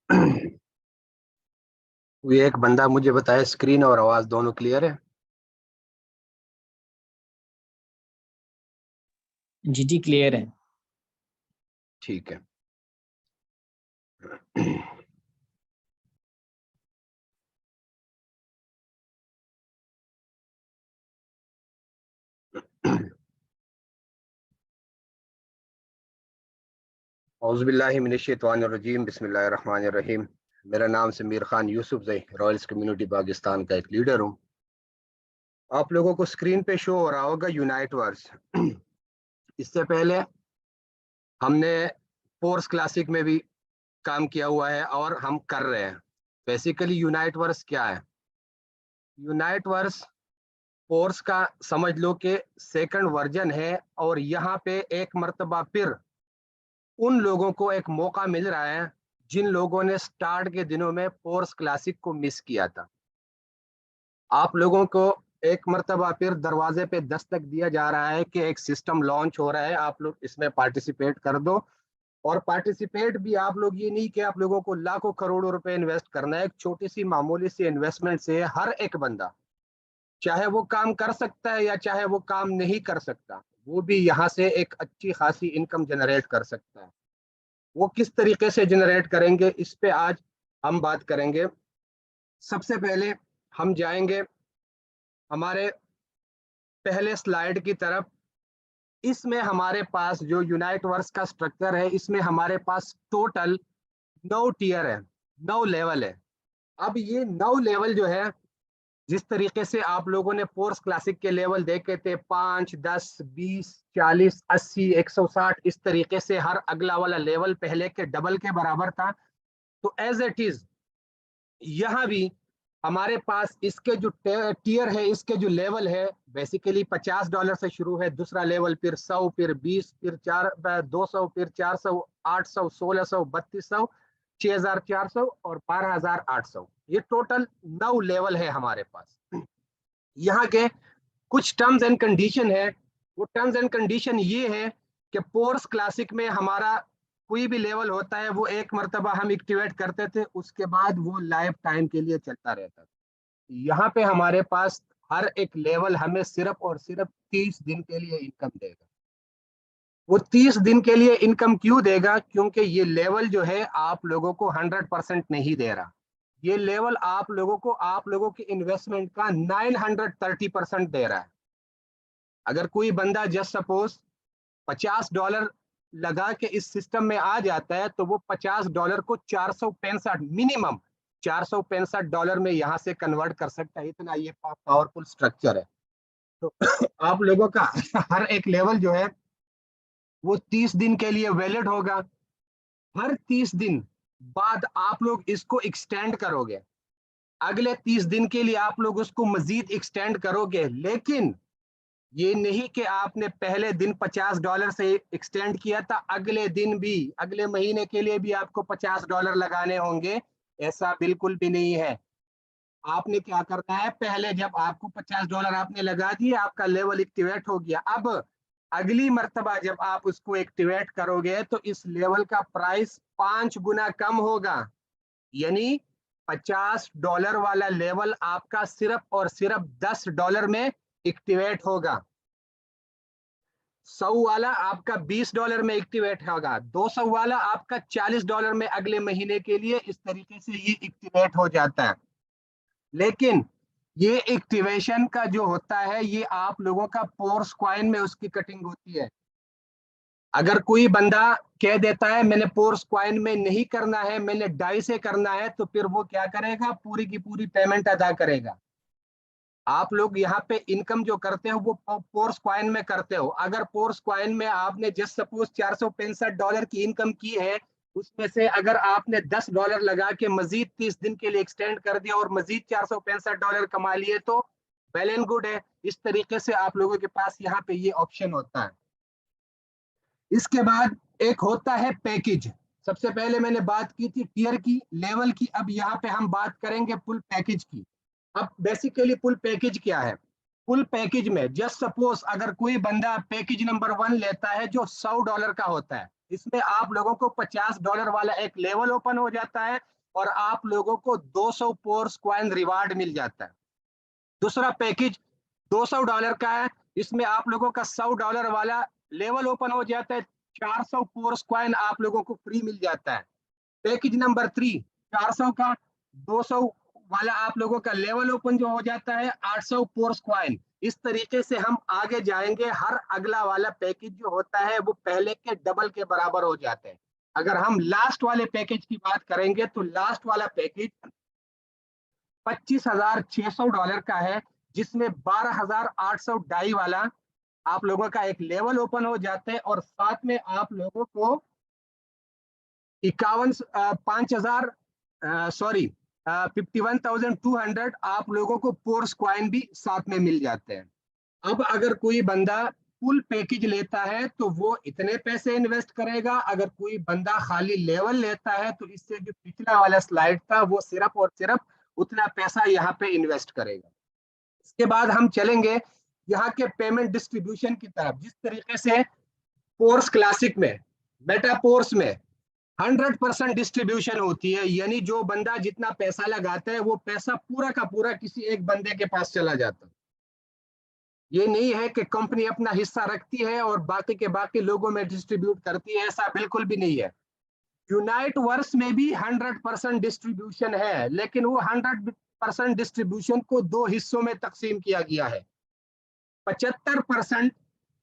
ये एक बंदा मुझे बताया स्क्रीन और आवाज दोनों क्लियर है। जी जी क्लियर है। ठीक है। औज़ुबिल्लाहि मिनश्शैतानिर्रजीम बिस्मिल्लाहिर्रहमानिर्रहीम। मेरा नाम समीर खान यूसुफ जई रॉयल्स कम्युनिटी पाकिस्तान का एक लीडर हूँ। आप लोगों को स्क्रीन पे शो हो रहा होगा यूनाइट वर्स। इससे पहले हमने फोर्स क्लासिक में भी काम किया हुआ है और हम कर रहे हैं। बेसिकली यूनाइट वर्स क्या है? यूनाइट वर्स फोर्स का समझ लो कि सेकंड वर्जन है, और यहाँ पे एक मर्तबा फिर उन लोगों को एक मौका मिल रहा है जिन लोगों ने स्टार्ट के दिनों में फोर्स क्लासिक को मिस किया था। आप लोगों को एक मर्तबा फिर दरवाजे पे दस्तक दिया जा रहा है कि एक सिस्टम लॉन्च हो रहा है, आप लोग इसमें पार्टिसिपेट कर दो। और पार्टिसिपेट भी आप लोग, ये नहीं कि आप लोगों को लाखों करोड़ों रुपए इन्वेस्ट करना है। एक छोटी सी मामूली सी इन्वेस्टमेंट से हर एक बंदा, चाहे वो काम कर सकता है या चाहे वो काम नहीं कर सकता, वो भी यहाँ से एक अच्छी खासी इनकम जनरेट कर सकता है। वो किस तरीके से जनरेट करेंगे, इस पे आज हम बात करेंगे। सबसे पहले हम जाएंगे हमारे पहले स्लाइड की तरफ। इसमें हमारे पास जो यूनाइट वर्स का स्ट्रक्चर है, इसमें हमारे पास टोटल 9 टियर है, 9 लेवल है। अब ये 9 लेवल जो है, जिस तरीके से आप लोगों ने फोर्स क्लासिक के लेवल देखे थे 5, 10, 20, 40, 80, 160, इस तरीके से हर अगला वाला लेवल पहले के डबल के बराबर था। तो एज इट इज यहाँ भी हमारे पास इसके जो टियर है, इसके जो लेवल है, बेसिकली $50 से शुरू है। दूसरा लेवल फिर 100, फिर 20, फिर 200, फिर 400, 800, 1600, 3200, 6400 और 12800। ये टोटल 9 लेवल है हमारे पास। यहाँ के कुछ टर्म्स एंड कंडीशन है। वो टर्म्स एंड कंडीशन ये है कि फोर्स क्लासिक में हमारा कोई भी लेवल होता है, वो एक मर्तबा हम एक्टिवेट करते थे, उसके बाद वो लाइफ टाइम के लिए चलता रहता था। यहाँ पे हमारे पास हर एक लेवल हमें सिर्फ और सिर्फ 30 दिन के लिए इनकम देगा। वो 30 दिन के लिए इनकम क्यों देगा? क्योंकि ये लेवल जो है आप लोगों को 100% नहीं दे रहा। ये लेवल आप लोगों को आप लोगों की इन्वेस्टमेंट का 930% दे रहा है। अगर कोई बंदा जस्ट सपोज $50 लगा के इस सिस्टम में आ जाता है, तो वो $50 को 465 मिनिमम $465 में यहाँ से कन्वर्ट कर सकता है। इतना ये पावरफुल स्ट्रक्चर है। तो आप लोगों का हर एक लेवल जो है वो 30 दिन के लिए वैलिड होगा। हर 30 दिन बाद आप लोग इसको एक्सटेंड करोगे, अगले 30 दिन के लिए आप लोग उसको मजीद एक्सटेंड करोगे। लेकिन ये नहीं कि आपने पहले दिन $50 से एक्सटेंड किया था, अगले दिन भी, अगले महीने के लिए भी आपको $50 लगाने होंगे। ऐसा बिल्कुल भी नहीं है। आपने क्या करना है, पहले जब आपको $50 आपने लगा दिए, आपका लेवल एक्टिवेट हो गया। अब अगली मर्तबा जब आप उसको एक्टिवेट करोगे तो इस लेवल का प्राइस 5 गुना कम होगा। यानी $50 वाला लेवल आपका सिर्फ और सिर्फ $10 में एक्टिवेट होगा। 100 वाला आपका $20 में एक्टिवेट होगा। 200 वाला आपका $40 में अगले महीने के लिए। इस तरीके से ये एक्टिवेट हो जाता है। लेकिन ये एक्टिवेशन का जो होता है, ये आप लोगों का पोर्स कॉइन में उसकी कटिंग होती है। अगर कोई बंदा कह देता है मैंने पोर्स कॉइन में नहीं करना है, मैंने डाई से करना है, तो फिर वो क्या करेगा, पूरी की पूरी पेमेंट अदा करेगा। आप लोग यहाँ पे इनकम जो करते हो वो पोर्स कॉइन में करते हो। अगर पोर्स कॉइन में आपने जस्ट सपोज $465 की इनकम की है, उसमें से अगर आपने $10 लगा के मजीद 30 दिन के लिए एक्सटेंड कर दिया और मजीद $465 कमा लिए, तो वेल एंड गुड है। इस तरीके से आप लोगों के पास यहाँ पे ये ऑप्शन होता है। इसके बाद एक होता है पैकेज। सबसे पहले मैंने बात की थी टियर की, लेवल की। अब यहाँ पे हम बात करेंगे फुल पैकेज की। अब बेसिकली फुल पैकेज क्या है? फुल पैकेज में जस्ट सपोज अगर कोई बंदा पैकेज नंबर 1 लेता है जो $100 का होता है, इसमें आप लोगों को $50 वाला एक लेवल ओपन हो जाता है, और आप लोगों को 200 पोर्स कॉइन रिवार्ड मिल जाता है। दूसरा पैकेज $200 का है, इसमें आप लोगों का $100 वाला लेवल ओपन हो जाता है, 400 पोर्स कॉइन आप लोगों को फ्री मिल जाता है। पैकेज नंबर 3 400 का, 200 वाला आप लोगों का लेवल ओपन जो हो जाता है, 800 पोर्स कॉइन। इस तरीके से हम आगे जाएंगे, हर अगला वाला पैकेज जो होता है वो पहले के डबल के बराबर हो जाते हैं। अगर हम लास्ट वाले पैकेज की बात करेंगे तो लास्ट वाला पैकेज $25,600 का है, जिसमें 12,800 डाई वाला आप लोगों का एक लेवल ओपन हो जाता है, और साथ में आप लोगों को 51,200 आप लोगों को पोर्स क्वाइन भी साथ में मिल जाते हैं। अब अगर कोई बंदा फुल पैकेज लेता है तो वो इतने पैसे इन्वेस्ट करेगा, अगर कोई बंदा खाली लेवल लेता है तो इससे जो पिछला वाला स्लाइड था वो सिर्फ और सिर्फ उतना पैसा यहाँ पे इन्वेस्ट करेगा। इसके बाद हम चलेंगे यहाँ के पेमेंट डिस्ट्रीब्यूशन की तरफ। जिस तरीके से पोर्स क्लासिक में, मेटा पोर्स में 100% डिस्ट्रीब्यूशन होती है, यानी जो बंदा जितना पैसा लगाता है वो पैसा पूरा का पूरा किसी एक बंदे के पास चला जाता है। ये नहीं है कि कंपनी अपना हिस्सा रखती है और बाकी के बाकी लोगों में डिस्ट्रीब्यूट करती है, ऐसा बिल्कुल भी नहीं है। यूनाइट वर्स में भी 100% डिस्ट्रीब्यूशन है, लेकिन वो 100% डिस्ट्रीब्यूशन को दो हिस्सों में तकसीम किया गया है। 75%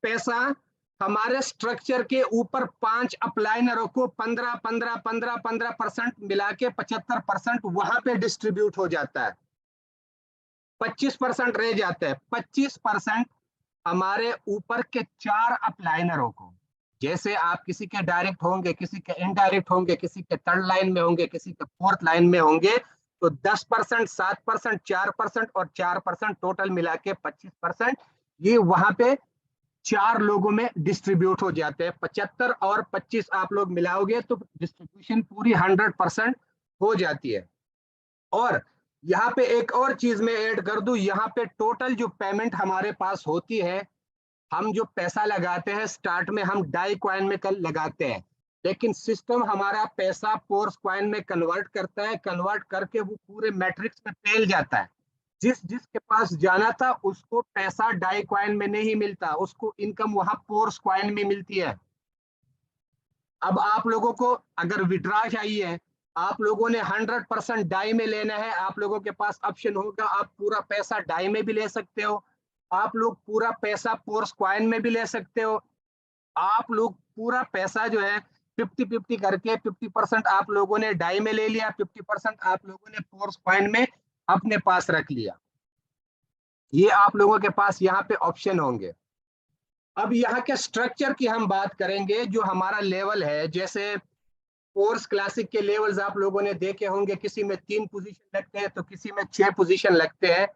पैसा हमारे स्ट्रक्चर के ऊपर 5 अपलाइनरों को 15% मिला के 75% वहां पे डिस्ट्रीब्यूट हो जाता है। 25% रह जाता है। 25% हमारे ऊपर के 4 अपलाइनरों को, जैसे आप किसी के डायरेक्ट होंगे, किसी के इनडायरेक्ट होंगे, किसी के थर्ड लाइन में होंगे, किसी के फोर्थ लाइन में होंगे, तो 10%, 7%, 4% और 4% टोटल मिला के 25% ये वहां पे 4 लोगों में डिस्ट्रीब्यूट हो जाते हैं। 75 और 25 आप लोग मिलाओगे तो डिस्ट्रीब्यूशन पूरी 100% हो जाती है। और यहाँ पे एक और चीज में ऐड कर दूं, यहाँ पे टोटल जो पेमेंट हमारे पास होती है, हम जो पैसा लगाते हैं स्टार्ट में हम डाई क्वाइन में कल लगाते हैं, लेकिन सिस्टम हमारा पैसा पोर्स क्वाइन में कन्वर्ट करता है, कन्वर्ट करके वो पूरे मैट्रिक्स में फैल जाता है। जिस जिसके पास जाना था उसको पैसा डाई क्वाइन में नहीं मिलता, उसको इनकम वहां पोर्स क्वाइन में मिलती है। अब आप लोगों को अगर विड्रॉ चाहिए, आप लोगों ने 100% डाई में लेना है, आप लोगों के पास ऑप्शन होगा, आप पूरा पैसा डाई में भी ले सकते हो, आप लोग पूरा पैसा पोर्स क्वाइन में भी ले सकते हो, आप लोग पूरा पैसा जो है 50-50 करके 50% आप लोगों ने डाई में ले लिया, 50% आप लोगों ने पोर्स क्वाइन में अपने पास रख लिया। ये आप लोगों के पास यहाँ पे ऑप्शन होंगे। अब यहाँ के स्ट्रक्चर की हम बात करेंगे, जो हमारा लेवल है, जैसे कोर्स क्लासिक के लेवल्स आप लोगों ने देखे होंगे, किसी में 3 पोजीशन लगते हैं तो किसी में 6 पोजीशन लगते हैं।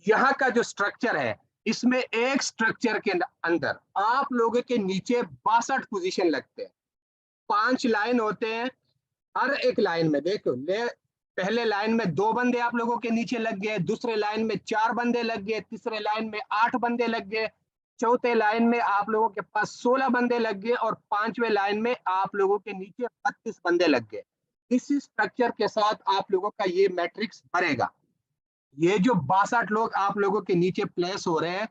यहाँ का जो स्ट्रक्चर है, इसमें एक स्ट्रक्चर के अंदर आप लोगों के नीचे 62 पोजीशन लगते हैं। 5 लाइन होते हैं, हर एक लाइन में देखो पहले लाइन में 2 बंदे आप लोगों के नीचे लग गए, दूसरे लाइन में 4 बंदे लग गए, तीसरे लाइन में 8 बंदे लग गए, चौथे लाइन में आप लोगों के पास 16 बंदे लग गए, और 5वें लाइन में आप लोगों के नीचे 32 बंदे लग गए। इसी स्ट्रक्चर के साथ आप लोगों का ये मैट्रिक्स बनेगा। ये जो 62 लोग आप लोगों के नीचे प्लेस हो रहे हैं,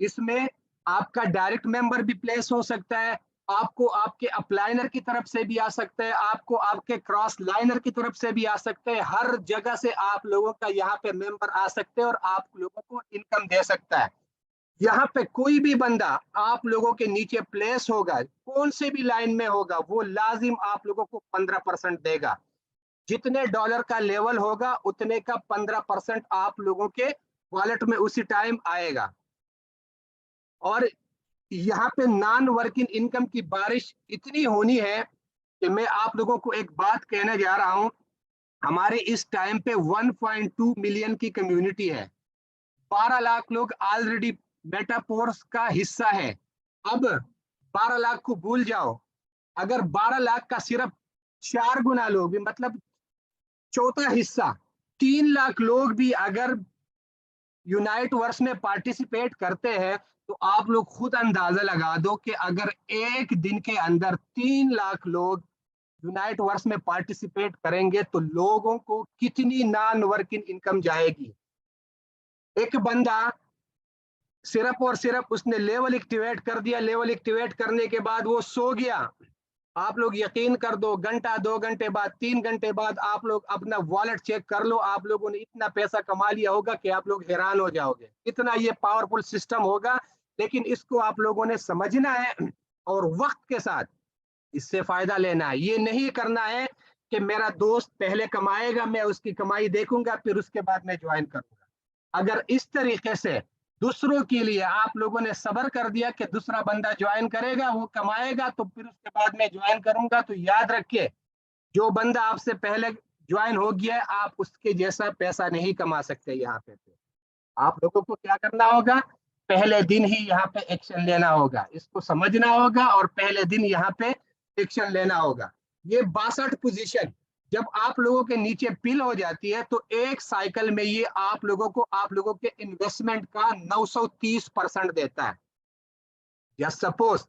इसमें आपका डायरेक्ट मेंबर भी प्लेस हो सकता है, आपको आपके अपलाइनर की तरफ से भी आ सकता है, आपको आपके क्रॉस लाइनर की तरफ से भी आ सकते हैं। हर जगह से आप लोगों का यहाँ पे मेंबर आ सकते हैं और आप लोगों को इनकम दे सकता है। यहाँ पे कोई भी बंदा आप लोगों के नीचे प्लेस होगा, कौन से भी लाइन में होगा, वो लाजिम आप लोगों को 15% देगा। जितने डॉलर का लेवल होगा उतने का 15% आप लोगों के वॉलेट में उसी टाइम आएगा। और यहाँ पे नॉन वर्किंग इनकम की बारिश इतनी होनी है कि मैं आप लोगों को एक बात कहने जा रहा हूँ। हमारे इस टाइम पे 1.2 मिलियन की कम्युनिटी है, 12 लाख लोग ऑलरेडी मेटापोर्स का हिस्सा है। अब 12 लाख को भूल जाओ, अगर 12 लाख का सिर्फ 4 गुना लोग भी, मतलब चौथा हिस्सा 3 लाख लोग भी अगर यूनाइट वर्स में पार्टिसिपेट करते हैं, तो आप लोग खुद अंदाजा लगा दो कि अगर एक दिन के अंदर 3 लाख लोग यूनाइट वर्क्स में पार्टिसिपेट करेंगे तो लोगों को कितनी नॉन वर्किंग इनकम जाएगी। एक बंदा सिर्फ और सिर्फ उसने लेवल एक्टिवेट कर दिया, लेवल एक्टिवेट करने के बाद वो सो गया। आप लोग यकीन कर दो, घंटा 2 घंटे बाद 3 घंटे बाद आप लोग अपना वॉलेट चेक कर लो, आप लोगों ने इतना पैसा कमा लिया होगा कि आप लोग हैरान हो जाओगे, इतना ये पावरफुल सिस्टम होगा। लेकिन इसको आप लोगों ने समझना है और वक्त के साथ इससे फायदा लेना है। ये नहीं करना है कि मेरा दोस्त पहले कमाएगा, मैं उसकी कमाई देखूंगा, फिर उसके बाद मैं ज्वाइन करूंगा। अगर इस तरीके से दूसरों के लिए आप लोगों ने सब्र कर दिया कि दूसरा बंदा ज्वाइन करेगा, वो कमाएगा, तो फिर उसके बाद मैं ज्वाइन करूंगा, तो याद रखिए जो बंदा आपसे पहले ज्वाइन हो गया है, आप उसके जैसा पैसा नहीं कमा सकते यहाँ पे। आप लोगों को क्या करना होगा, पहले दिन ही यहाँ पे एक्शन लेना होगा, इसको समझना होगा और पहले दिन यहाँ पे एक्शन लेना होगा। ये 62 पोजीशन जब आप लोगों के नीचे पिल हो जाती है तो एक साइकिल में ये आप लोगों के इन्वेस्टमेंट का 930% देता है। जस्ट सपोज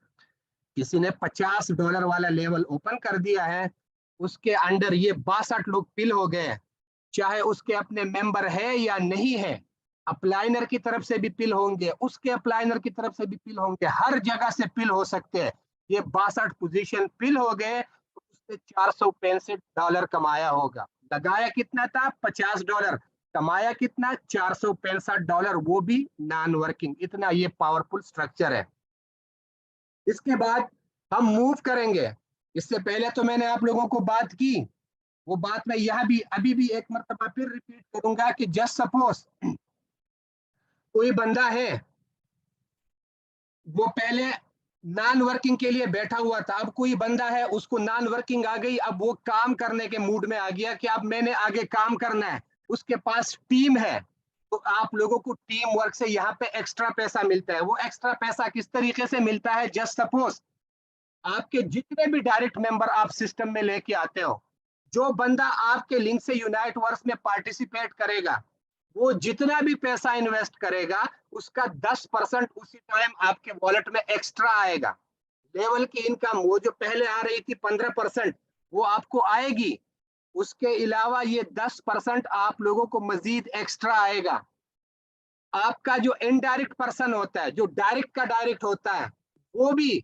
किसी ने $50 वाला लेवल ओपन कर दिया है, उसके अंडर ये 62 लोग पिल हो गए, चाहे उसके अपने मेंबर है या नहीं है, अप्लाइनर की तरफ से भी पिल होंगे, उसके अप्लाइनर की तरफ से भी पिल होंगे, हर जगह से पिल हो सकते हैं। ये 62 पोजीशन पिल हो गए तो उसने $465 कमाया होगा। लगाया कितना था, $50, कमाया कितना, $465, वो भी नॉन वर्किंग। इतना ये पावरफुल स्ट्रक्चर है। इसके बाद हम मूव करेंगे। इससे पहले तो मैंने आप लोगों को बात की, वो बात मैं यहाँ भी अभी भी एक मरतबा फिर रिपीट करूंगा कि जस्ट सपोज कोई बंदा है, वो पहले नॉन वर्किंग के लिए बैठा हुआ था, अब कोई बंदा है उसको नॉन वर्किंग आ गई, अब वो काम करने के मूड में आ गया कि अब मैंने आगे काम करना है, उसके पास टीम है, तो आप लोगों को टीम वर्क से यहाँ पे एक्स्ट्रा पैसा मिलता है। वो एक्स्ट्रा पैसा किस तरीके से मिलता है, जस्ट सपोज आपके जितने भी डायरेक्ट मेंबर आप सिस्टम में लेके आते हो, जो बंदा आपके लिंक से यूनाइट वर्क्स में पार्टिसिपेट करेगा, वो जितना भी पैसा इन्वेस्ट करेगा उसका 10% उसी टाइम आपके वॉलेट में एक्स्ट्रा आएगा। लेवल की इनकम वो जो पहले आ रही थी 15%, वो आपको आएगी, उसके अलावा ये 10% आप लोगों को मजीद एक्स्ट्रा आएगा। आपका जो इनडायरेक्ट पर्सन होता है, जो डायरेक्ट का डायरेक्ट होता है, वो भी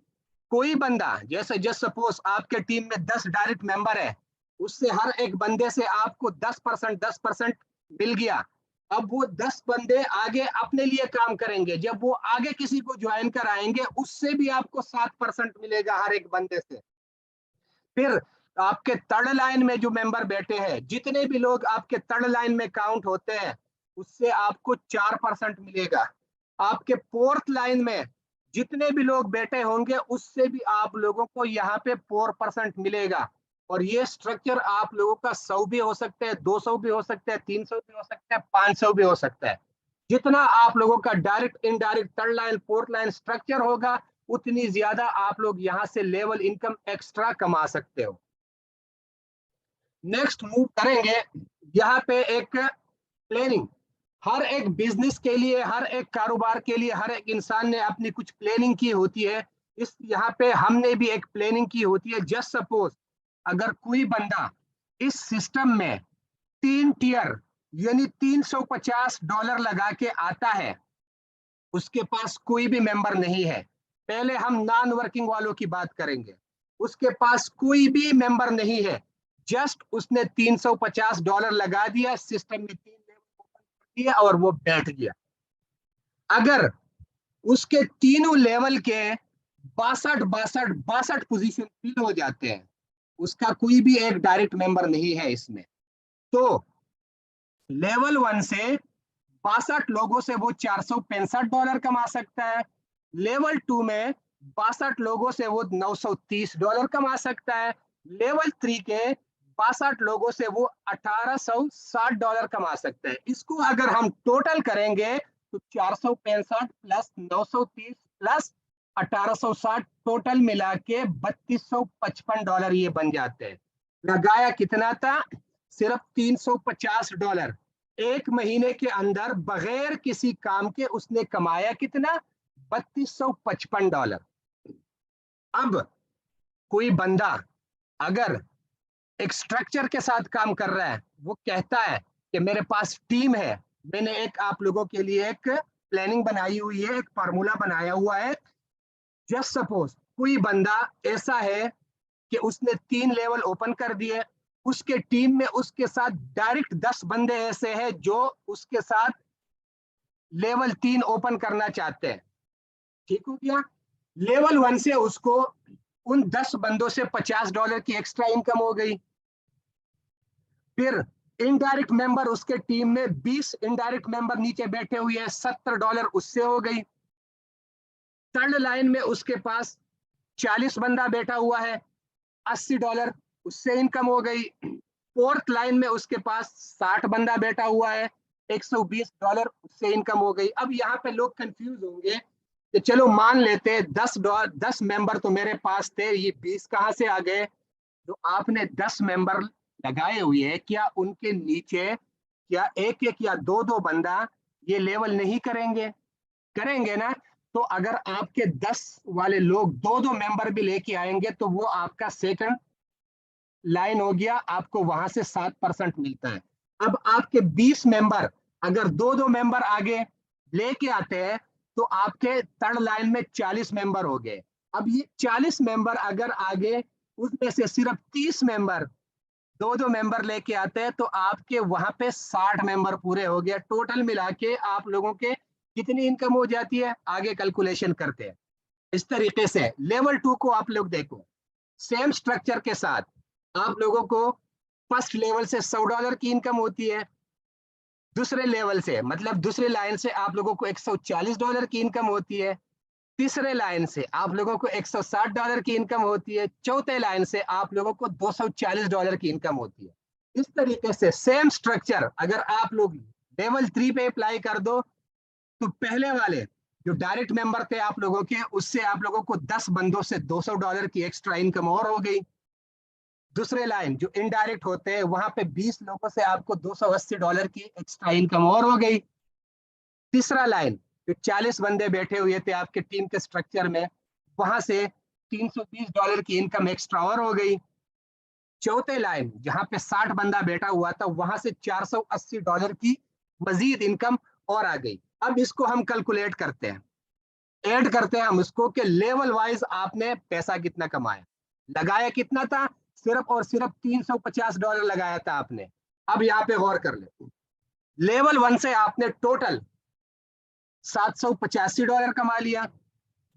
कोई बंदा, जैसे जस्ट सपोज आपके टीम में 10 डायरेक्ट मेंबर है, उससे हर एक बंदे से आपको 10% मिल गया। अब वो 10 बंदे आगे अपने लिए काम करेंगे, जब वो आगे किसी को ज्वाइन कराएंगे उससे भी आपको 7% मिलेगा हर एक बंदे से। फिर आपके थर्ड लाइन में जो मेंबर बैठे हैं, जितने भी लोग आपके थर्ड लाइन में काउंट होते हैं, उससे आपको 4% मिलेगा। आपके फोर्थ लाइन में जितने भी लोग बैठे होंगे उससे भी आप लोगों को यहाँ पे 4% मिलेगा। और ये स्ट्रक्चर आप लोगों का 100 भी हो सकता है, 200 भी हो सकता है, 300 भी हो सकता है, 500 भी हो सकता है। जितना आप लोगों का direct indirect third line fourth line structure होगा, उतनी ज्यादा आप लोग यहाँ से लेवल इनकम एक्स्ट्रा कमा सकते हो। नेक्स्ट मूव करेंगे, यहाँ पे एक प्लानिंग। हर एक बिजनेस के लिए, हर एक कारोबार के लिए हर एक इंसान ने अपनी कुछ प्लानिंग की होती है। इस यहाँ पे हमने भी एक प्लानिंग की होती है। जस्ट सपोज अगर कोई बंदा इस सिस्टम में 3 टियर यानी $350 लगा के आता है, उसके पास कोई भी मेंबर नहीं है, पहले हम नॉन वर्किंग वालों की बात करेंगे, उसके पास कोई भी मेंबर नहीं है, जस्ट उसने $350 लगा दिया, सिस्टम में 3 लेवल ओपन कर दिया और वो बैठ गया। अगर उसके तीनों लेवल के 62 पोजीशन फिल हो जाते हैं, उसका कोई भी एक डायरेक्ट मेंबर नहीं है इसमें, तो लेवल 1 से 62 लोगों से वो $465 कमा सकता है। लेवल 2 में 62 लोगों से वो $930 कमा सकता है। लेवल 3 के 62 लोगों से वो $1860 कमा सकता है। इसको अगर हम टोटल करेंगे तो 465 प्लस 930 प्लस 1860 टोटल मिला के $3255 ये बन जाते हैं। लगाया कितना था, सिर्फ $350। एक महीने के अंदर बगैर किसी काम के उसने कमाया कितना, $3255। अब कोई बंदा अगर एक स्ट्रक्चर के साथ काम कर रहा है, वो कहता है कि मेरे पास टीम है, मैंने एक आप लोगों के लिए एक प्लानिंग बनाई हुई है, एक फार्मूला बनाया हुआ है। जस्ट सपोज कोई बंदा ऐसा है कि उसने 3 लेवल ओपन कर दिए, उसके टीम में उसके साथ डायरेक्ट 10 बंदे ऐसे हैं जो उसके साथ लेवल 3 ओपन करना चाहते हैं। ठीक हो गया। लेवल 1 से उसको उन 10 बंदों से $50 की एक्स्ट्रा इनकम हो गई। फिर इनडायरेक्ट मेंबर उसके टीम में 20 इनडायरेक्ट मेंबर नीचे बैठे हुए हैं, $70 उससे हो गई। थर्ड लाइन में उसके पास 40 बंदा बैठा हुआ है, $80 उससे इनकम हो गई। फोर्थ लाइन में उसके पास 60 बंदा बैठा हुआ है, $120 उससे इनकम हो गई। अब यहाँ पे लोग कंफ्यूज होंगे कि चलो मान लेते हैं 10 मेंबर तो मेरे पास थे, ये 20 कहाँ से आ गए? जो आपने 10 मेंबर लगाए हुए हैं, क्या उनके नीचे क्या एक एक या दो दो बंदा ये लेवल नहीं करेंगे? करेंगे ना। तो अगर आपके 10 वाले लोग दो दो मेंबर भी लेके आएंगे तो वो आपका सेकंड लाइन हो गया, आपको वहां से 7% मिलता है। अब आपके 20 मेंबर अगर दो दो मेंबर आगे लेके आते हैं तो आपके थर्ड लाइन में 40 मेंबर हो गए। अब ये 40 मेंबर अगर आगे उसमें से सिर्फ 30 मेंबर दो दो मेंबर लेके आते हैं तो आपके वहां पे 60 मेंबर पूरे हो गए। टोटल मिला के आप लोगों के कितनी इनकम हो जाती है, आगे कैलकुलेशन करते हैं। इस तरीके से लेवल 2 को आप लोग देखो, सेम स्ट्रक्चर के साथ आप लोगों को फर्स्ट लेवल से $100 की इनकम होती है, दूसरे लेवल से मतलब दूसरे लाइन से आप लोगों को $140 की इनकम होती है, तीसरे लाइन से आप लोगों को $160 की इनकम होती है, चौथे लाइन से आप लोगों को $240 की इनकम होती है। इस तरीके से सेम स्ट्रक्चर अगर आप लोग लेवल 3 पे अप्लाई कर दो तो पहले वाले जो डायरेक्ट मेंबर थे आप लोगों के, उससे आप लोगों को 10 बंदों से $200 की एक्स्ट्रा इनकम और हो गई। दूसरे लाइन जो इनडायरेक्ट होते हैं वहां पे 20 लोगों से आपको $280 की एक्स्ट्रा इनकम और हो गई। तीसरा लाइन जो 40 बंदे बैठे हुए थे आपके टीम के स्ट्रक्चर में, वहां से $320 की इनकम एक्स्ट्रा और हो गई। चौथे लाइन जहां पे 60 बंदा बैठा हुआ था वहां से $480 की मजीद इनकम और आ गई। अब इसको हम कैलकुलेट करते हैं, ऐड करते हैं हम इसको कि लेवल वाइज आपने पैसा कितना कमाया, लगाया कितना था, सिर्फ और सिर्फ $350 लगाया था आपने। अब यहाँ पे गौर कर ले, लेवल 1 से आपने टोटल $785 कमा लिया,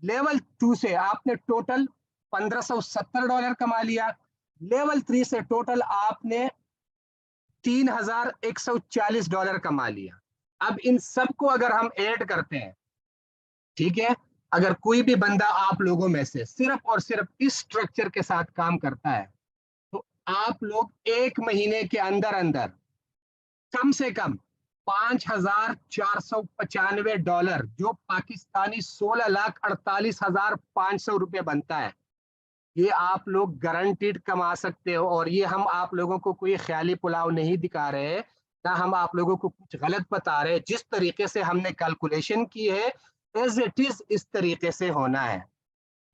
लेवल 2 से आपने टोटल $1570 कमा लिया, लेवल 3 से टोटल आपने $3140 कमा लिया। अब इन सबको अगर हम ऐड करते हैं, ठीक है, अगर कोई भी बंदा आप लोगों में से सिर्फ और सिर्फ इस स्ट्रक्चर के साथ काम करता है तो आप लोग एक महीने के अंदर अंदर कम से कम $5495, जो पाकिस्तानी 16,48,500 रुपए बनता है, ये आप लोग गारंटीड कमा सकते हो। और ये हम आप लोगों को कोई ख्याली पुलाव नहीं दिखा रहे हैं, ना हम आप लोगों को कुछ गलत बता रहे हैं। जिस तरीके से हमने कैलकुलेशन की है एज इट इज इस तरीके से होना है।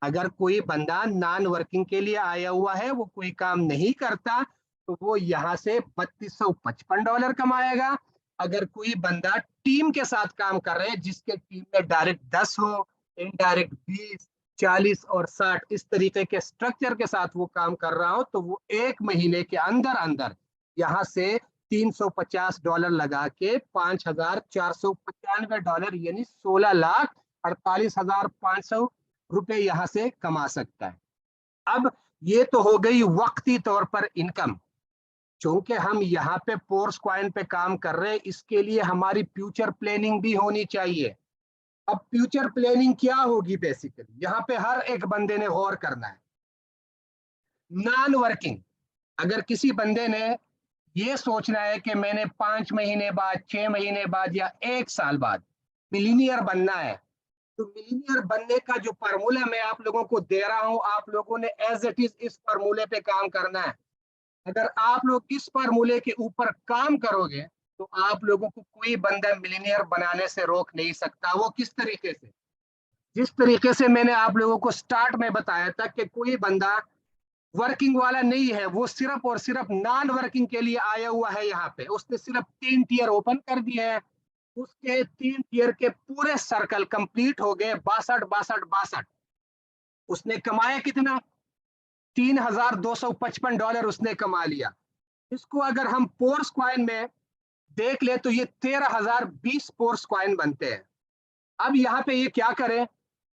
अगर कोई बंदा नॉन वर्किंग के लिए आया हुआ है, वो कोई काम नहीं करता, तो वो यहाँ से $3255 कमाएगा। अगर कोई बंदा टीम के साथ काम कर रहे हैं जिसके टीम में डायरेक्ट 10 हो, इनडायरेक्ट 20, 40 और 60 इस तरीके के स्ट्रक्चर के साथ वो काम कर रहा हो, तो वो एक महीने के अंदर अंदर यहाँ से $350 लगा के $5495 यानी 16,48,500 रुपए यहाँ से कमा सकता है। अब ये तो हो गई वक्ती तौर पर इनकम। चूंकि हम यहाँ पे पोर्स कॉइन पे काम कर रहे हैं, इसके लिए हमारी फ्यूचर प्लानिंग भी होनी चाहिए। अब फ्यूचर प्लानिंग क्या होगी, बेसिकली यहाँ पे हर एक बंदे ने गौर करना है। नॉन वर्किंग अगर किसी बंदे ने ये सोचना है कि मैंने 5 महीने बाद, 6 महीने बाद या 1 साल बाद मिलीनियर बनना है, तो मिलीनियर बनने का जो फार्मूला मैं आप लोगों को दे रहा हूं, आप लोगों ने एज इट इज इस फार्मूले पे काम करना है। अगर आप लोग इस फार्मूले के ऊपर काम करोगे तो आप लोगों को कोई बंदा मिलीनियर बनाने से रोक नहीं सकता। वो किस तरीके से? जिस तरीके से मैंने आप लोगों को स्टार्ट में बताया था कि कोई बंदा वर्किंग वाला नहीं है, वो सिर्फ और सिर्फ नॉन वर्किंग के लिए आया हुआ है। यहाँ पे उसने सिर्फ 3 टियर ओपन कर दिए हैं, उसके 3 टियर के पूरे सर्कल कंप्लीट हो गए, 62 उसने कमाया कितना, $3,255 उसने कमा लिया। इसको अगर हम पोर्स कॉइन में देख ले तो ये 13,020 पोर्स कॉइन बनते हैं। अब यहाँ पे ये क्या करे,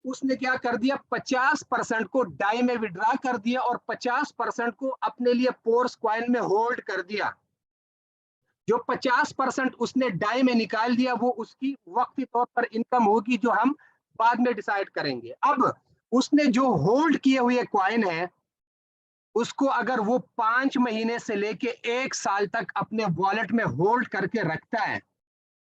उसने क्या कर दिया, 50% को डाई में विड्रॉ कर दिया और 50% को अपने लिए पोर्स कॉइन में होल्ड कर दिया। जो 50% उसने डाई में निकाल दिया वो उसकी वक्ती तौर पर इनकम होगी, जो हम बाद में डिसाइड करेंगे। अब उसने जो होल्ड किए हुए कॉइन है उसको अगर वो 5 महीने से लेके 1 साल तक अपने वॉलेट में होल्ड करके रखता है,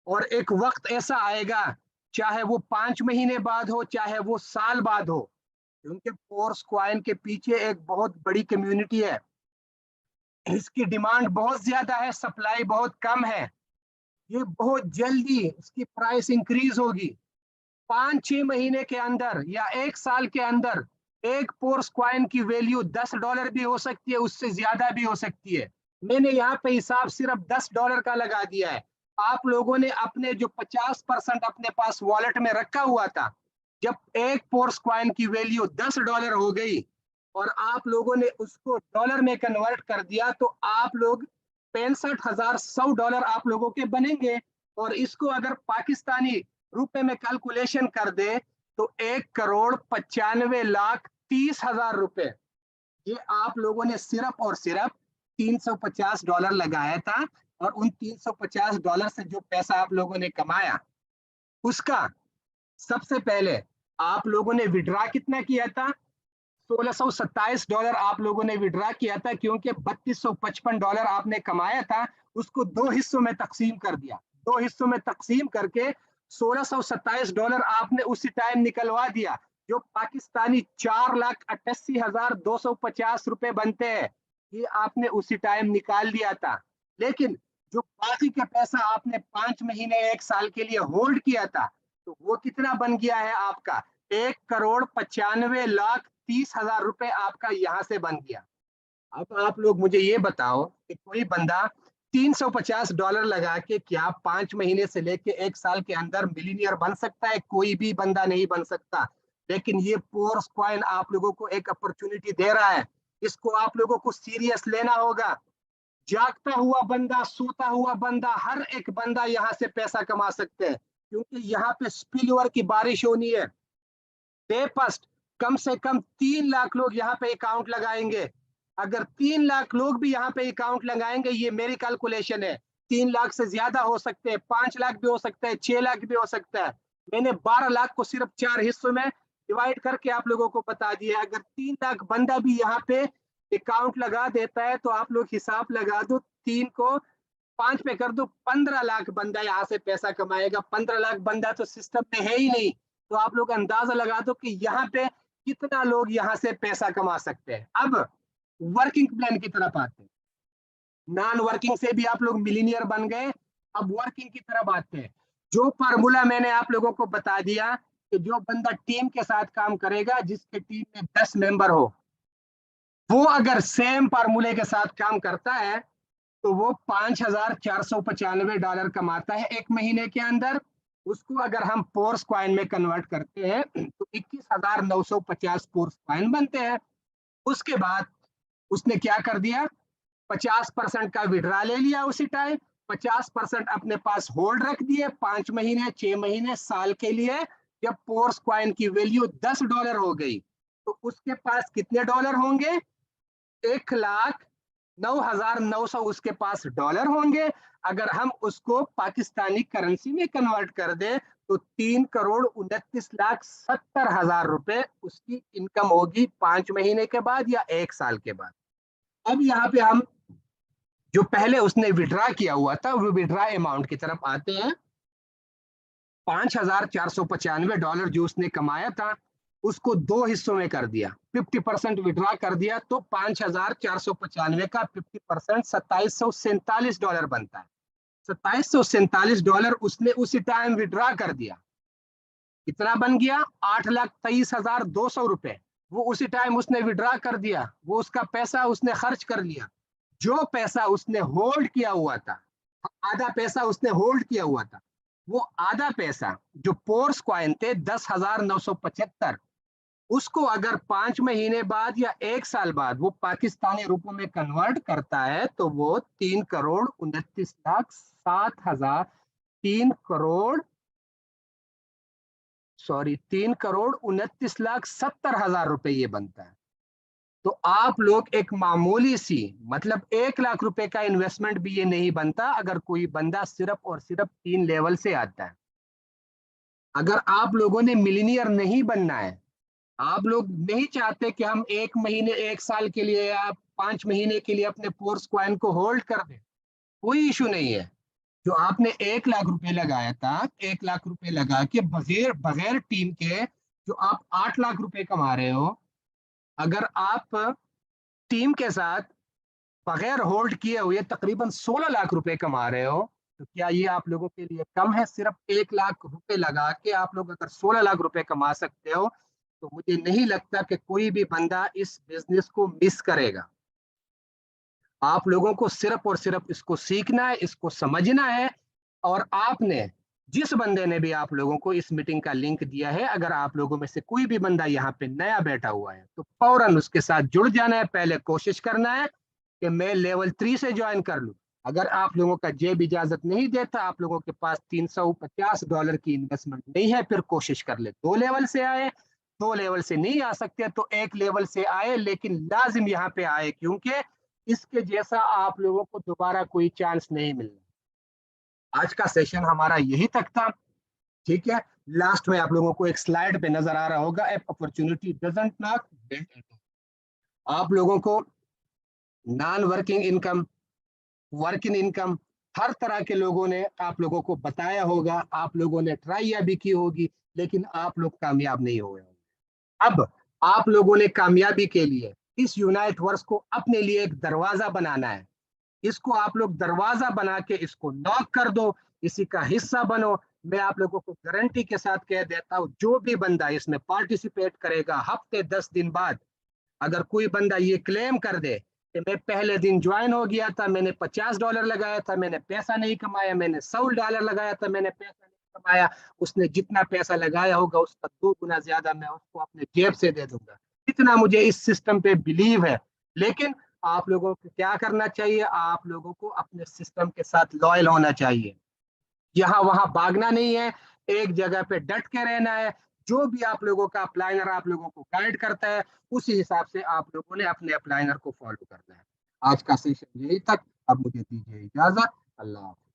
और एक वक्त ऐसा आएगा, चाहे वो 5 महीने बाद हो चाहे वो साल बाद हो, क्योंकि पोर्स कॉइन के पीछे एक बहुत बड़ी कम्युनिटी है, इसकी डिमांड बहुत ज्यादा है, सप्लाई बहुत कम है, ये बहुत जल्दी इसकी प्राइस इंक्रीज होगी। 5-6 महीने के अंदर या 1 साल के अंदर एक पोर्स कॉइन की वैल्यू $10 भी हो सकती है, उससे ज्यादा भी हो सकती है। मैंने यहाँ पे हिसाब सिर्फ $10 का लगा दिया है। आप लोगों ने अपने जो 50% अपने पास वॉलेट में रखा हुआ था, जब एक पोर्स कॉइन की वैल्यू $10 हो गई और आप लोगों ने उसको डॉलर में कन्वर्ट कर दिया, तो आप लोग $65,100 आप लोगों के बनेंगे। और इसको अगर पाकिस्तानी रुपए में कैलकुलेशन कर दे तो 1,95,30,000 रुपए, ये आप लोगों ने सिर्फ और सिर्फ $350 लगाया था। और उन $350 से जो पैसा आप लोगों ने कमाया, उसका सबसे पहले आप लोगों ने विड्रॉ कितना किया था, $1,627 आप लोगों ने विड्रॉ किया था, क्योंकि $3,255 आपने कमाया था, उसको 2 हिस्सों में तकसीम कर दिया। 2 हिस्सों में तकसीम करके $1,627 आपने उसी टाइम निकलवा दिया, जो पाकिस्तानी 4,88,250 रुपए बनते हैं, ये आपने उसी टाइम निकाल दिया था। लेकिन जो बाकी का पैसा आपने 5 महीने 1 साल के लिए होल्ड किया था, तो वो कितना बन गया है आपका, 1,95,30,000 रुपए आपका यहाँ से बन गया। अब आप लोग मुझे ये बताओ कि कोई बंदा $350 लगा के क्या 5 महीने से लेके 1 साल के अंदर मिलीनियर बन सकता है? कोई भी बंदा नहीं बन सकता। लेकिन ये पोर्स कॉइन आप लोगों को एक अपॉर्चुनिटी दे रहा है, इसको आप लोगों को सीरियस लेना होगा। जागता हुआ बंदा, सोता हुआ बंदा, हर एक बंदा यहाँ से पैसा कमा सकते हैं, क्योंकि यहाँ पे स्पिल ओवर की बारिश होनी है। पेपस्ट कम से कम 3 लाख लोग यहाँ पे अकाउंट लगाएंगे। अगर 3 लाख लोग भी यहाँ पे अकाउंट लगाएंगे, ये मेरी कैलकुलेशन है, 3 लाख से ज्यादा हो सकते हैं, 5 लाख भी हो सकता है, 6 लाख भी हो सकता है। मैंने 12 लाख को सिर्फ 4 हिस्सों में डिवाइड करके आप लोगों को बता दिया। अगर 3 लाख बंदा भी यहाँ पे अकाउंट लगा देता है, तो आप लोग हिसाब लगा दो, 3 को 5 पे कर दो, 15 लाख बंदा यहाँ से पैसा कमाएगा। 15 लाख बंदा तो सिस्टम में है ही नहीं, तो आप लोग अंदाजा लगा दो कि यहाँ पे कितना लोग यहाँ से पैसा कमा सकते हैं। अब वर्किंग प्लान की तरफ आते हैं। नॉन वर्किंग से भी आप लोग मिलीनियर बन गए, अब वर्किंग की तरफ आते हैं। जो फार्मूला मैंने आप लोगों को बता दिया कि जो बंदा टीम के साथ काम करेगा, जिसके टीम में 10 मेंबर हो, वो अगर सेम फार्मूले के साथ काम करता है तो वो $5,495 कमाता है 1 महीने के अंदर। उसको अगर हम पोर्स कॉइन में कन्वर्ट करते हैं तो 21,950 पोर्स कॉइन बनते हैं। उसके बाद उसने क्या कर दिया, 50% का विड्रा ले लिया उसी टाइम, 50% अपने पास होल्ड रख दिए 5 महीने 6 महीने साल के लिए। जब पोर्स कॉइन की वैल्यू $10 हो गई, तो उसके पास कितने डॉलर होंगे, 1,09,900 उसके पास डॉलर होंगे। अगर हम उसको पाकिस्तानी करेंसी में कन्वर्ट कर दे तो 3,29,70,000 रुपए उसकी इनकम होगी 5 महीने के बाद या 1 साल के बाद। अब यहाँ पे हम जो पहले उसने विड्रा किया हुआ था वो विड्रा अमाउंट की तरफ आते हैं। $5,495 जो उसने कमाया था उसको 2 हिस्सों में कर दिया, 50% विड्रा कर दिया, तो 5,495 का 50% $2,747 बनता है। $2,747 उसने उसी टाइम विड्रा कर दिया, कितना बन गया, 8,23,200 रुपए। वो उसी टाइम उसने विड्रा कर दिया, वो उसका पैसा उसने खर्च कर लिया। जो पैसा उसने होल्ड किया हुआ था, आधा पैसा उसने होल्ड किया हुआ था, वो आधा पैसा जो पोर्स कॉइन थे 10,975, उसको अगर 5 महीने बाद या 1 साल बाद वो पाकिस्तानी रुपयों में कन्वर्ट करता है तो वो 3,29,07,000, 3 करोड़, सॉरी, 3,29,70,000 रुपए ये बनता है। तो आप लोग एक मामूली सी, मतलब 1 लाख रुपए का इन्वेस्टमेंट भी ये नहीं बनता अगर कोई बंदा सिर्फ और सिर्फ 3 लेवल से आता है। अगर आप लोगों ने मिलीनियर नहीं बनना है, आप लोग नहीं चाहते कि हम 1 महीने 1 साल के लिए या 5 महीने के लिए अपने पोर्स कॉइन को होल्ड कर दें, कोई इशू नहीं है। जो आपने 1 लाख रुपए लगाया था, 1 लाख रुपए लगा के बगैर बगैर टीम के जो आप 8 लाख रुपए कमा रहे हो, अगर आप टीम के साथ बगैर होल्ड किए हुए तकरीबन 16 लाख रुपए कमा रहे हो, तो क्या ये आप लोगों के लिए कम है? सिर्फ 1 लाख रुपए लगा के आप लोग अगर 16 लाख रुपए कमा सकते हो, तो मुझे नहीं लगता कि कोई भी बंदा इस बिजनेस को मिस करेगा। आप लोगों को सिर्फ और सिर्फ इसको सीखना है, इसको समझना है। और आपने, जिस बंदे ने भी आप लोगों को इस मीटिंग का लिंक दिया है, अगर आप लोगों में से कोई भी बंदा यहाँ पे नया बैठा हुआ है तो फौरन उसके साथ जुड़ जाना है। पहले कोशिश करना है कि मैं लेवल 3 से ज्वाइन कर लूं। अगर आप लोगों का जेब इजाजत नहीं देता, आप लोगों के पास $350 की इन्वेस्टमेंट नहीं है, फिर कोशिश कर ले 2 लेवल से आए। 2 लेवल से नहीं आ सकते तो 1 लेवल से आए, लेकिन लाजिम यहाँ पे आए, क्योंकि इसके जैसा आप लोगों को दोबारा कोई चांस नहीं मिलना। आज का सेशन हमारा यही तक था, ठीक है। लास्ट में आप लोगों को एक स्लाइड पे नजर आ रहा होगा, अपॉर्चुनिटी डजंट नॉक, आप लोगों को non working income, working income, हर तरह के लोगों ने आप लोगों को बताया होगा, आप लोगों ने ट्राई भी की होगी, लेकिन आप लोग कामयाब नहीं हुए होंगे। अब आप लोगों ने कामयाबी के लिए इस यूनाइट वर्स को अपने लिए एक दरवाजा बनाना है। इसको आप लोग दरवाजा बना के इसको नॉक कर दो, इसी का हिस्सा बनो। मैं आप लोगों को गारंटी के साथ कह देता हूं, जो भी बंदा इसमें पार्टिसिपेट करेगा, हफ्ते 10 दिन बाद अगर कोई बंदा ये क्लेम कर दे कि मैं पहले दिन ज्वाइन हो गया था, मैंने $50 लगाया था, मैंने पैसा नहीं कमाया, मैंने $100 लगाया था, मैंने पैसा नहीं कमाया, उसने जितना पैसा लगाया होगा उसका 2 गुना ज्यादा मैं उसको अपने जेब से दे दूंगा। इतना मुझे इस सिस्टम पे बिलीव है। लेकिन आप लोगों को क्या करना चाहिए? आप लोगों को अपने सिस्टम के साथ लॉयल होना चाहिए, यहाँ वहां भागना नहीं है, एक जगह पे डट के रहना है। जो भी आप लोगों का अप्लाइनर आप लोगों को गाइड करता है, उसी हिसाब से आप लोगों ने अपने अप्लाइनर को फॉलो करना है। आज का सेशन यही तक, अब मुझे दीजिए इजाजत। अल्लाह हाफ़िज़।